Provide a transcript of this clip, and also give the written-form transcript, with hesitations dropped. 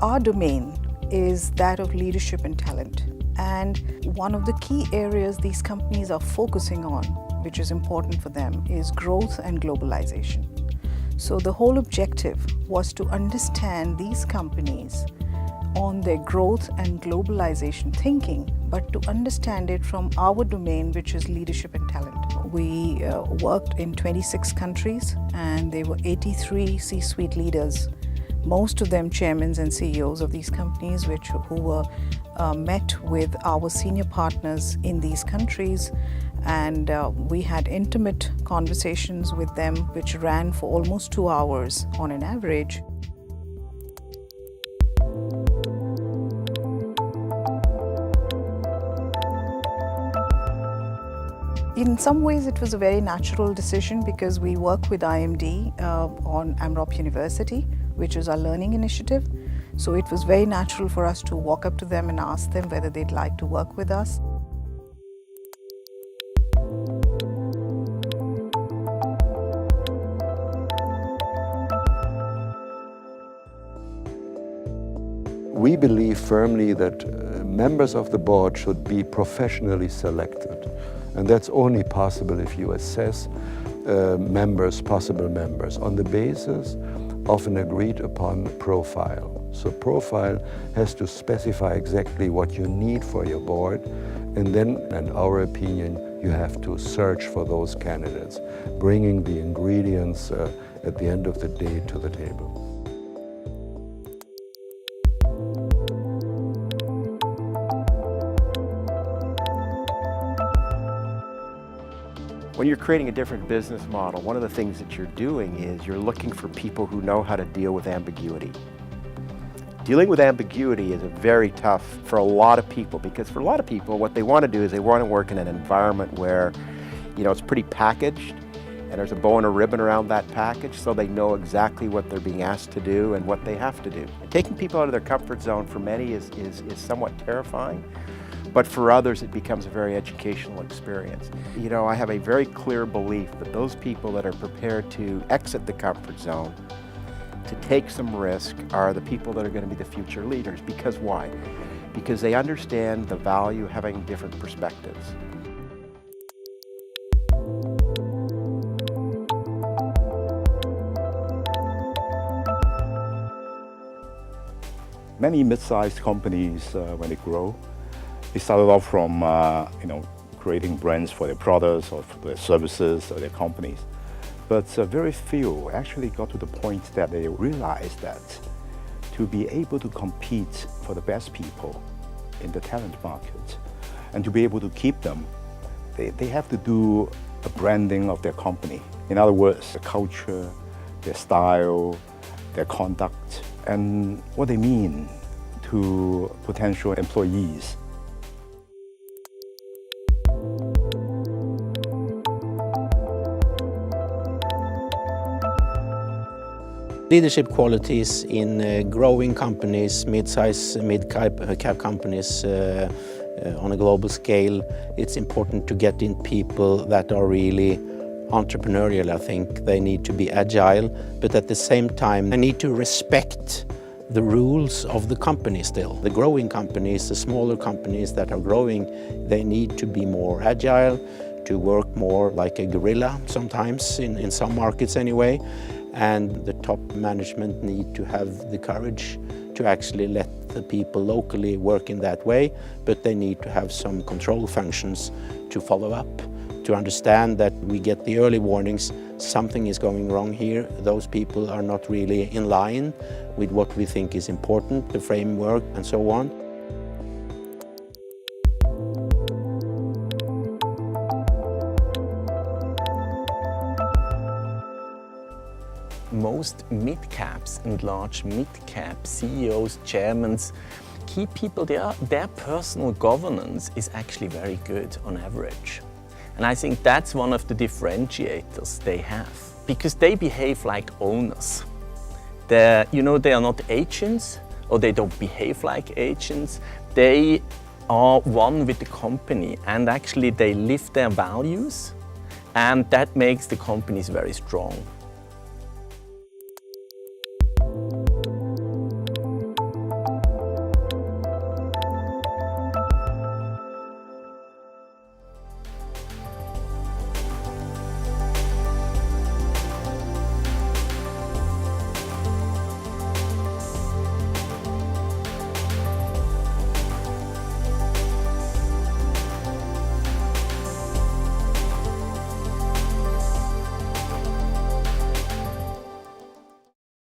Our domain is that of leadership and talent. And one of the key areas these companies are focusing on, which is important for them, is growth and globalization. So the whole objective was to understand these companies on their growth and globalization thinking, but to understand it from our domain, which is leadership and talent. We worked in 26 countries, and there were 83 C-suite leaders, most of them chairmen and CEOs of these companies, who were met with our senior partners in these countries, and we had intimate conversations with them, which ran for almost 2 hours on an average. In some ways, it was a very natural decision because we work with IMD on Amrop University, which is our learning initiative. So it was very natural for us to walk up to them and ask them whether they'd like to work with us. We believe firmly that members of the board should be professionally selected. And that's only possible if you assess possible members, on the basis of an agreed upon profile. So profile has to specify exactly what you need for your board, and then, in our opinion, you have to search for those candidates, bringing the ingredients at the end of the day to the table. When you're creating a different business model, one of the things that you're doing is you're looking for people who know how to deal with ambiguity. Dealing with ambiguity is very tough for a lot of people, because for a lot of people, what they want to do is they want to work in an environment where, it's pretty packaged and there's a bow and a ribbon around that package, so they know exactly what they're being asked to do and what they have to do. Taking people out of their comfort zone for many is somewhat terrifying. But for others, it becomes a very educational experience. I have a very clear belief that those people that are prepared to exit the comfort zone, to take some risk, are the people that are going to be the future leaders. Because why? Because they understand the value of having different perspectives. Many mid-sized companies, when they grow, they started off from creating brands for their products or for their services or their companies. But very few actually got to the point that they realized that to be able to compete for the best people in the talent market and to be able to keep them, they have to do a branding of their company. In other words, the culture, their style, their conduct, and what they mean to potential employees. Leadership qualities in growing companies, mid-size, mid-cap companies on a global scale, it's important to get in people that are really entrepreneurial. I think they need to be agile, but at the same time, they need to respect the rules of the company still. The growing companies, the smaller companies that are growing, they need to be more agile, to work more like a guerrilla sometimes, in some markets anyway. And the top management need to have the courage to actually let the people locally work in that way, but they need to have some control functions to follow up, to understand that we get the early warnings, something is going wrong here, those people are not really in line with what we think is important, the framework and so on. Most mid-caps and large mid-cap CEOs, chairmen, key people, their personal governance is actually very good on average. And I think that's one of the differentiators they have, because they behave like owners. They are not agents, or they don't behave like agents. They are one with the company, and actually they live their values, and that makes the companies very strong.